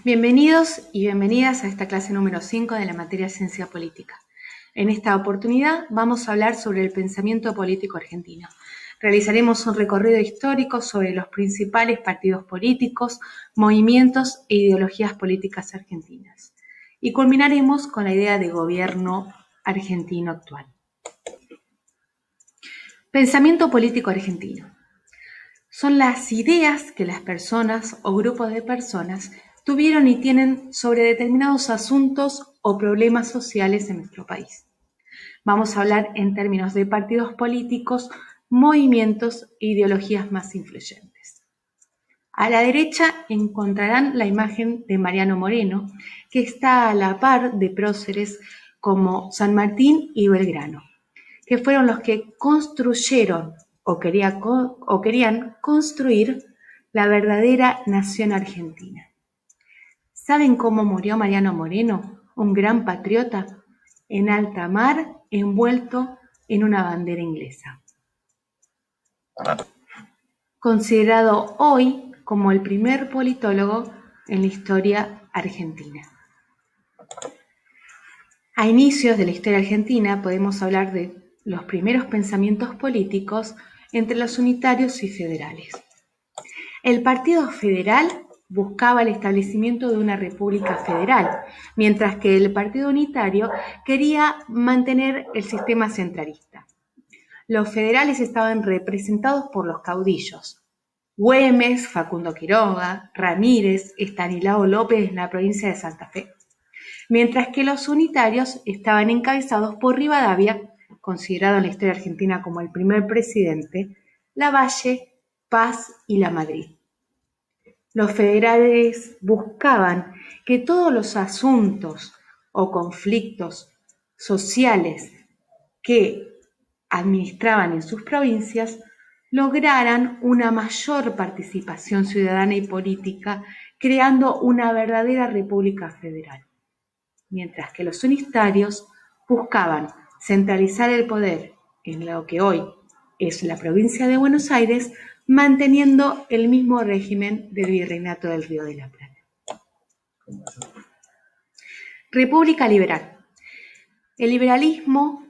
Bienvenidos y bienvenidas a esta clase número 5 de la materia Ciencia Política. En esta oportunidad vamos a hablar sobre el pensamiento político argentino. Realizaremos un recorrido histórico sobre los principales partidos políticos, movimientos e ideologías políticas argentinas. Y culminaremos con la idea de gobierno argentino actual. Pensamiento político argentino. Son las ideas que las personas o grupos de personas tuvieron y tienen sobre determinados asuntos o problemas sociales en nuestro país. Vamos a hablar en términos de partidos políticos, movimientos e ideologías más influyentes. A la derecha encontrarán la imagen de Mariano Moreno, que está a la par de próceres como San Martín y Belgrano, que fueron los que construyeron o querían construir la verdadera nación argentina. ¿Saben cómo murió Mariano Moreno, un gran patriota, en alta mar, envuelto en una bandera inglesa? Considerado hoy como el primer politólogo en la historia argentina. A inicios de la historia argentina podemos hablar de los primeros pensamientos políticos entre los unitarios y federales. El Partido Federal buscaba el establecimiento de una república federal, mientras que el Partido Unitario quería mantener el sistema centralista. Los federales estaban representados por los caudillos Güemes, Facundo Quiroga, Ramírez, Estanislao López en la provincia de Santa Fe, mientras que los unitarios estaban encabezados por Rivadavia, considerado en la historia argentina como el primer presidente, Lavalle, Paz y Lamadrid. Los federales buscaban que todos los asuntos o conflictos sociales que administraban en sus provincias lograran una mayor participación ciudadana y política, creando una verdadera república federal, mientras que los unitarios buscaban centralizar el poder en lo que hoy es la provincia de Buenos Aires, manteniendo el mismo régimen del Virreinato del Río de la Plata. República liberal. El liberalismo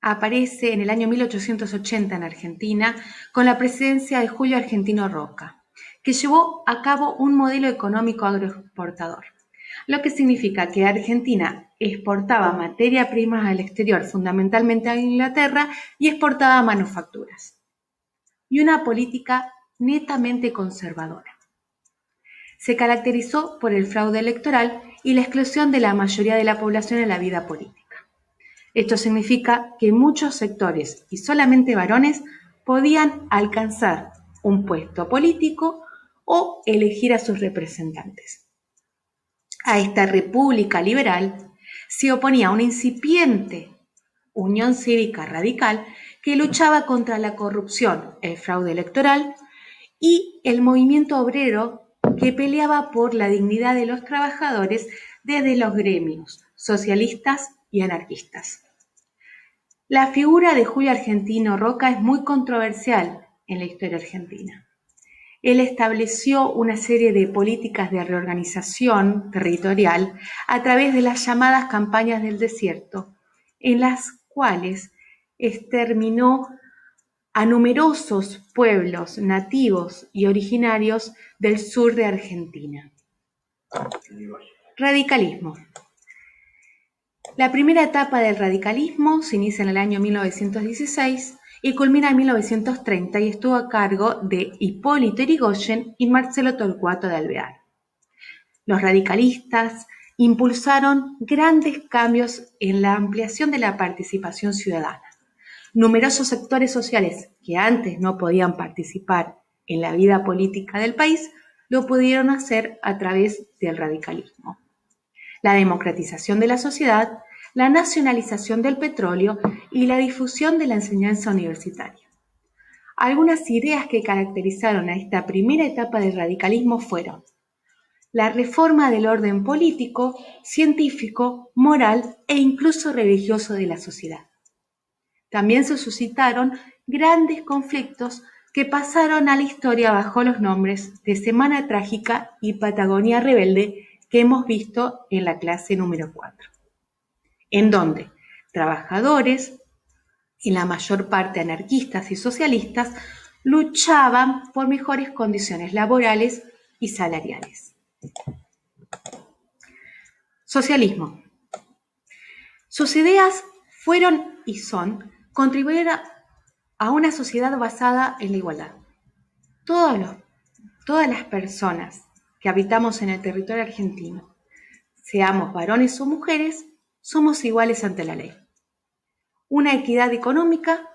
aparece en el año 1880 en Argentina con la presidencia de Julio Argentino Roca, que llevó a cabo un modelo económico agroexportador, lo que significa que Argentina exportaba materia prima al exterior, fundamentalmente a Inglaterra, y exportaba manufacturas. Y una política netamente conservadora. Se caracterizó por el fraude electoral y la exclusión de la mayoría de la población en la vida política. Esto significa que muchos sectores y solamente varones podían alcanzar un puesto político o elegir a sus representantes. A esta república liberal se oponía una incipiente Unión Cívica Radical que luchaba contra la corrupción, el fraude electoral y el movimiento obrero que peleaba por la dignidad de los trabajadores desde los gremios socialistas y anarquistas. La figura de Julio Argentino Roca es muy controversial en la historia argentina. Él estableció una serie de políticas de reorganización territorial a través de las llamadas campañas del desierto, en las cuales exterminó a numerosos pueblos nativos y originarios del sur de Argentina. Radicalismo. La primera etapa del radicalismo se inicia en el año 1916 y culmina en 1930 y estuvo a cargo de Hipólito Yrigoyen y Marcelo Torcuato de Alvear. Los radicalistas impulsaron grandes cambios en la ampliación de la participación ciudadana. Numerosos sectores sociales que antes no podían participar en la vida política del país lo pudieron hacer a través del radicalismo. La democratización de la sociedad, la nacionalización del petróleo y la difusión de la enseñanza universitaria. Algunas ideas que caracterizaron a esta primera etapa del radicalismo fueron la reforma del orden político, científico, moral e incluso religioso de la sociedad. También se suscitaron grandes conflictos que pasaron a la historia bajo los nombres de Semana Trágica y Patagonia Rebelde que hemos visto en la clase número 4, en donde trabajadores, y la mayor parte anarquistas y socialistas, luchaban por mejores condiciones laborales y salariales. Socialismo. Sus ideas fueron y son contribuir a una sociedad basada en la igualdad. Todas las personas que habitamos en el territorio argentino, seamos varones o mujeres, somos iguales ante la ley. Una equidad económica,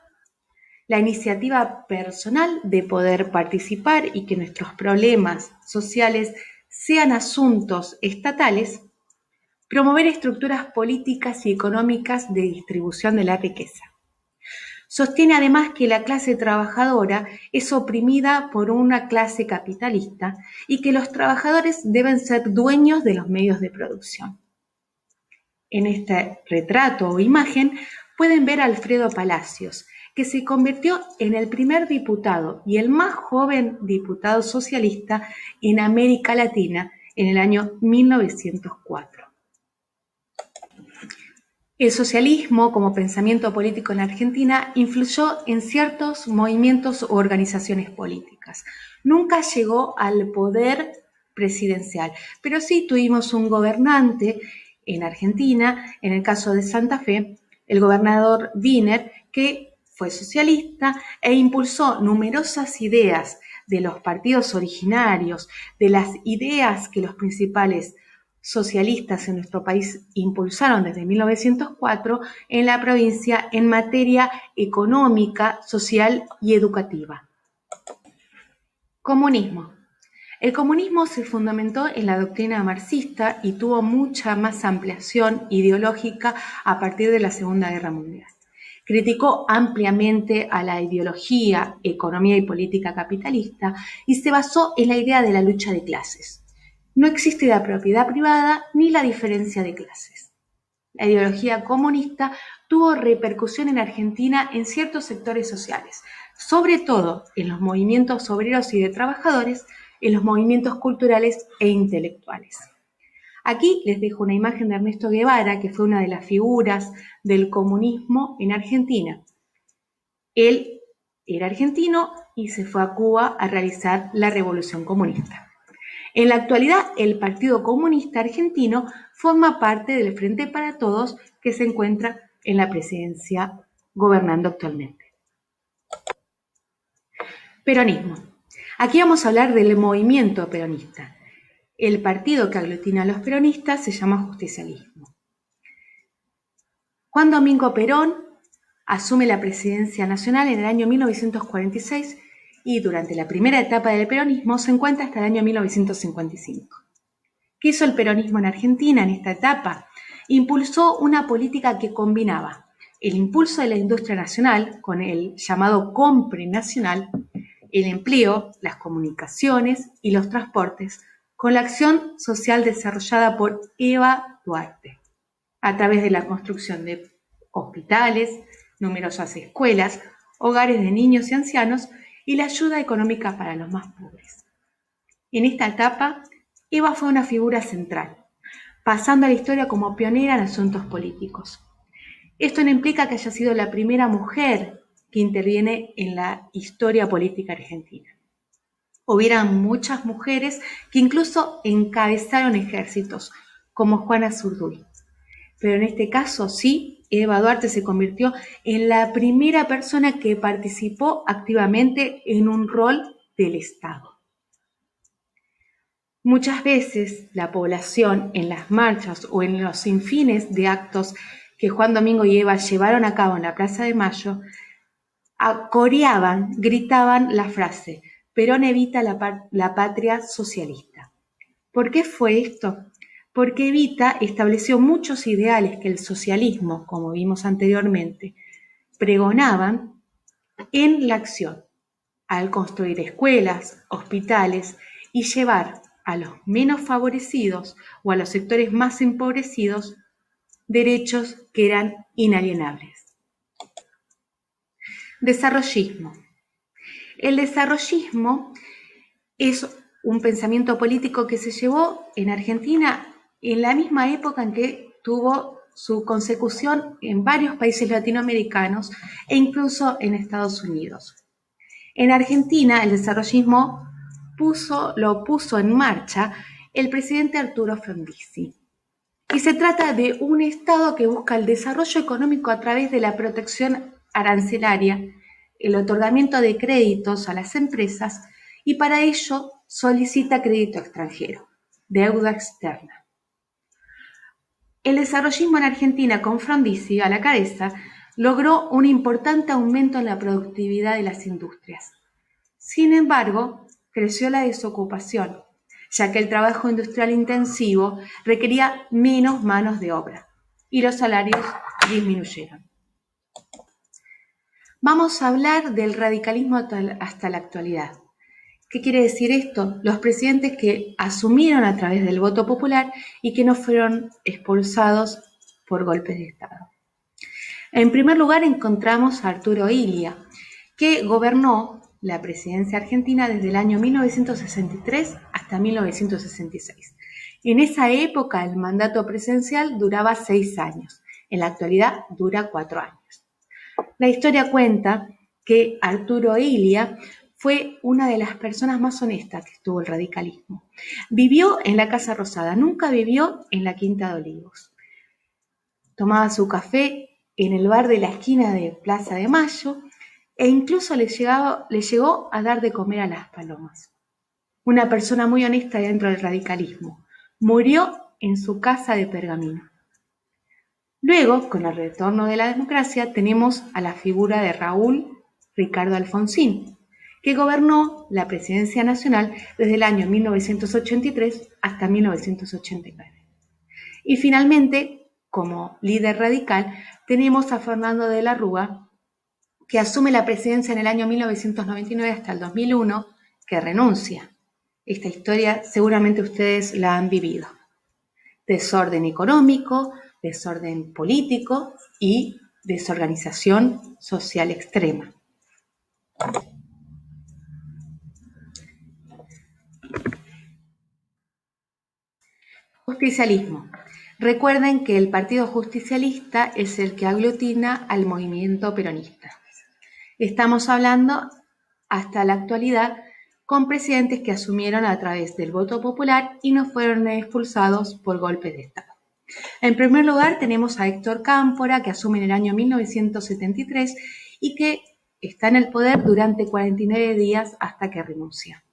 la iniciativa personal de poder participar y que nuestros problemas sociales sean asuntos estatales, promover estructuras políticas y económicas de distribución de la riqueza. Sostiene además que la clase trabajadora es oprimida por una clase capitalista y que los trabajadores deben ser dueños de los medios de producción. En este retrato o imagen pueden ver a Alfredo Palacios, que se convirtió en el primer diputado y el más joven diputado socialista en América Latina en el año 1904. El socialismo como pensamiento político en Argentina influyó en ciertos movimientos u organizaciones políticas. Nunca llegó al poder presidencial, pero sí tuvimos un gobernante en Argentina, en el caso de Santa Fe, el gobernador Wiener, que fue socialista e impulsó numerosas ideas de los partidos originarios, de las ideas que los principales socialistas en nuestro país impulsaron desde 1904 en la provincia en materia económica, social y educativa. Comunismo. El comunismo se fundamentó en la doctrina marxista y tuvo mucha más ampliación ideológica a partir de la Segunda Guerra Mundial. Criticó ampliamente a la ideología, economía y política capitalista y se basó en la idea de la lucha de clases. No existe la propiedad privada ni la diferencia de clases. La ideología comunista tuvo repercusión en Argentina en ciertos sectores sociales, sobre todo en los movimientos obreros y de trabajadores, en los movimientos culturales e intelectuales. Aquí les dejo una imagen de Ernesto Guevara, que fue una de las figuras del comunismo en Argentina. Él era argentino y se fue a Cuba a realizar la revolución comunista. En la actualidad, el Partido Comunista Argentino forma parte del Frente para Todos, que se encuentra en la presidencia gobernando actualmente. Peronismo. Aquí vamos a hablar del movimiento peronista. El partido que aglutina a los peronistas se llama justicialismo. Juan Domingo Perón asume la presidencia nacional en el año 1946 y durante la primera etapa del peronismo se encuentra hasta el año 1955. ¿Qué hizo el peronismo en Argentina en esta etapa? Impulsó una política que combinaba el impulso de la industria nacional con el llamado compre nacional, el empleo, las comunicaciones y los transportes, con la acción social desarrollada por Eva Duarte, a través de la construcción de hospitales, numerosas escuelas, hogares de niños y ancianos y la ayuda económica para los más pobres. En esta etapa, Eva fue una figura central, pasando a la historia como pionera en asuntos políticos. Esto no implica que haya sido la primera mujer que interviene en la historia política argentina. Hubieran muchas mujeres que incluso encabezaron ejércitos, como Juana Zurduy. Pero en este caso sí, Eva Duarte se convirtió en la primera persona que participó activamente en un rol del Estado. Muchas veces la población en las marchas o en los sinfines de actos que Juan Domingo y Eva llevaron a cabo en la Plaza de Mayo, coreaban, gritaban la frase: Perón evita la patria socialista. ¿Por qué fue esto? Porque Evita estableció muchos ideales que el socialismo, como vimos anteriormente, pregonaban en la acción, al construir escuelas, hospitales y llevar a los menos favorecidos o a los sectores más empobrecidos derechos que eran inalienables. Desarrollismo. El desarrollismo es un pensamiento político que se llevó en Argentina en la misma época en que tuvo su consecución en varios países latinoamericanos e incluso en Estados Unidos. En Argentina, el desarrollismo lo puso en marcha el presidente Arturo Frondizi. Y se trata de un Estado que busca el desarrollo económico a través de la protección arancelaria, el otorgamiento de créditos a las empresas y para ello solicita crédito extranjero, deuda externa. El desarrollismo en Argentina con Frondizi a la cabeza logró un importante aumento en la productividad de las industrias. Sin embargo, creció la desocupación, ya que el trabajo industrial intensivo requería menos manos de obra y los salarios disminuyeron. Vamos a hablar del radicalismo hasta la actualidad. ¿Qué quiere decir esto? Los presidentes que asumieron a través del voto popular y que no fueron expulsados por golpes de Estado. En primer lugar encontramos a Arturo Illia, que gobernó la presidencia argentina desde el año 1963 hasta 1966. En esa época el mandato presidencial duraba 6 años, en la actualidad dura 4 años. La historia cuenta que Arturo Illia fue una de las personas más honestas que estuvo el radicalismo. Vivió en la Casa Rosada, nunca vivió en la Quinta de Olivos. Tomaba su café en el bar de la esquina de Plaza de Mayo e incluso le llegó a dar de comer a las palomas. Una persona muy honesta dentro del radicalismo. Murió en su casa de Pergamino. Luego, con el retorno de la democracia, tenemos a la figura de Raúl Ricardo Alfonsín, que gobernó la presidencia nacional desde el año 1983 hasta 1989. Y finalmente, como líder radical, tenemos a Fernando de la Rúa, que asume la presidencia en el año 1999 hasta el 2001, que renuncia. Esta historia seguramente ustedes la han vivido. Desorden económico, desorden político y desorganización social extrema. Justicialismo. Recuerden que el Partido Justicialista es el que aglutina al movimiento peronista. Estamos hablando hasta la actualidad con presidentes que asumieron a través del voto popular y no fueron expulsados por golpes de Estado. En primer lugar tenemos a Héctor Cámpora, que asume en el año 1973 y que está en el poder durante 49 días hasta que renuncia.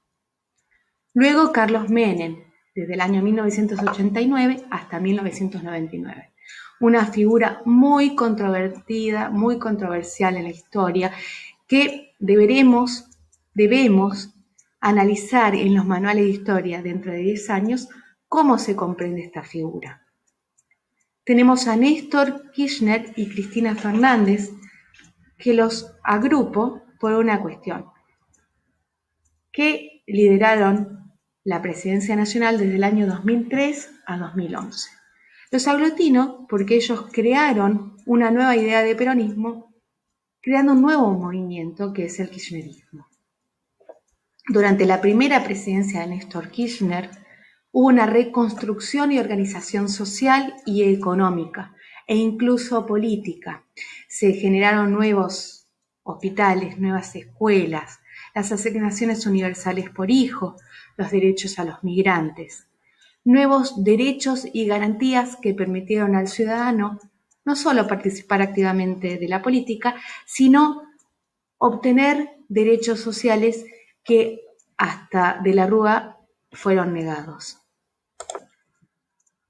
Luego Carlos Menem, desde el año 1989 hasta 1999. Una figura muy controvertida, muy controversial en la historia, que debemos analizar en los manuales de historia dentro de 10 años cómo se comprende esta figura. Tenemos a Néstor Kirchner y Cristina Fernández, que los agrupo por una cuestión, que lideraron la presidencia nacional desde el año 2003 a 2011. Los aglutino porque ellos crearon una nueva idea de peronismo, creando un nuevo movimiento que es el kirchnerismo. Durante la primera presidencia de Néstor Kirchner hubo una reconstrucción y organización social y económica e incluso política. Se generaron nuevos hospitales, nuevas escuelas, las asignaciones universales por hijo, los derechos a los migrantes, nuevos derechos y garantías que permitieron al ciudadano no solo participar activamente de la política, sino obtener derechos sociales que hasta de la Rúa fueron negados.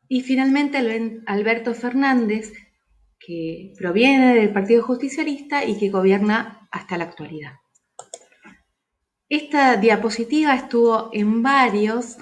Y finalmente Alberto Fernández, que proviene del Partido Justicialista y que gobierna hasta la actualidad. Esta diapositiva estuvo en varios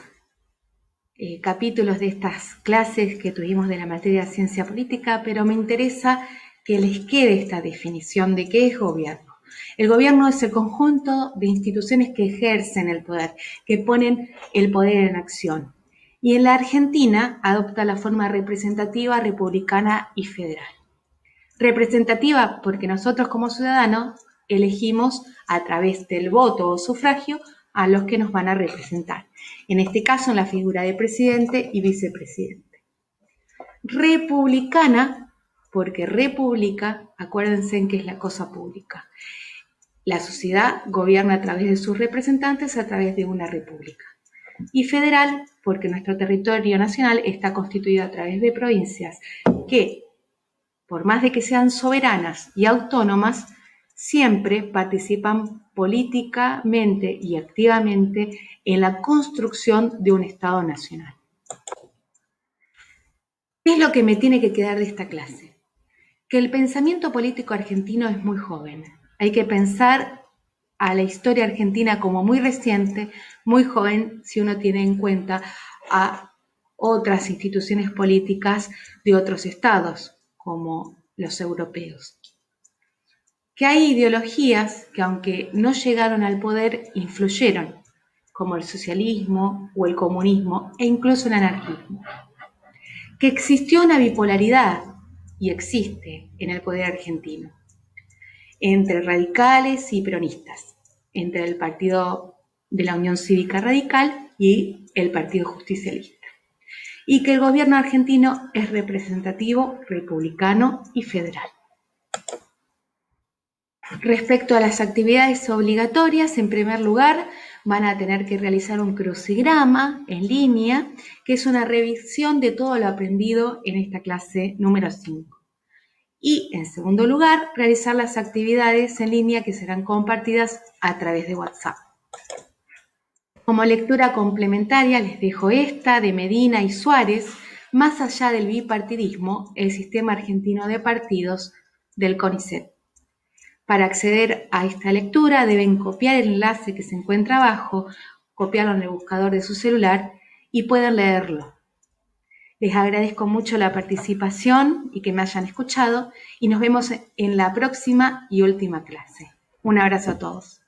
capítulos de estas clases que tuvimos de la materia de ciencia política, pero me interesa que les quede esta definición de qué es gobierno. El gobierno es el conjunto de instituciones que ejercen el poder, que ponen el poder en acción. Y en la Argentina adopta la forma representativa, republicana y federal. Representativa porque nosotros como ciudadanos elegimos a través del voto o sufragio a los que nos van a representar. En este caso en la figura de presidente y vicepresidente. republicana, porque república, acuérdense en qué es la cosa pública. La sociedad gobierna a través de sus representantes a través de una república. Y federal, porque nuestro territorio nacional está constituido a través de provincias que, por más de que sean soberanas y autónomas, siempre participan políticamente y activamente en la construcción de un Estado nacional. ¿Qué es lo que me tiene que quedar de esta clase? Que el pensamiento político argentino es muy joven. Hay que pensar a la historia argentina como muy reciente, muy joven, si uno tiene en cuenta a otras instituciones políticas de otros estados, como los europeos. Que hay ideologías que, aunque no llegaron al poder, influyeron, como el socialismo o el comunismo e incluso el anarquismo. Que existió una bipolaridad, y existe en el poder argentino, entre radicales y peronistas, entre el Partido de la Unión Cívica Radical y el Partido Justicialista, y que el gobierno argentino es representativo, republicano y federal. Respecto a las actividades obligatorias, en primer lugar, van a tener que realizar un crucigrama en línea, que es una revisión de todo lo aprendido en esta clase número 5. Y, en segundo lugar, realizar las actividades en línea que serán compartidas a través de WhatsApp. Como lectura complementaria les dejo esta de Medina y Suárez, Más allá del bipartidismo, el sistema argentino de partidos del CONICET. Para acceder a esta lectura deben copiar el enlace que se encuentra abajo, copiarlo en el buscador de su celular y pueden leerlo. Les agradezco mucho la participación y que me hayan escuchado y nos vemos en la próxima y última clase. Un abrazo a todos.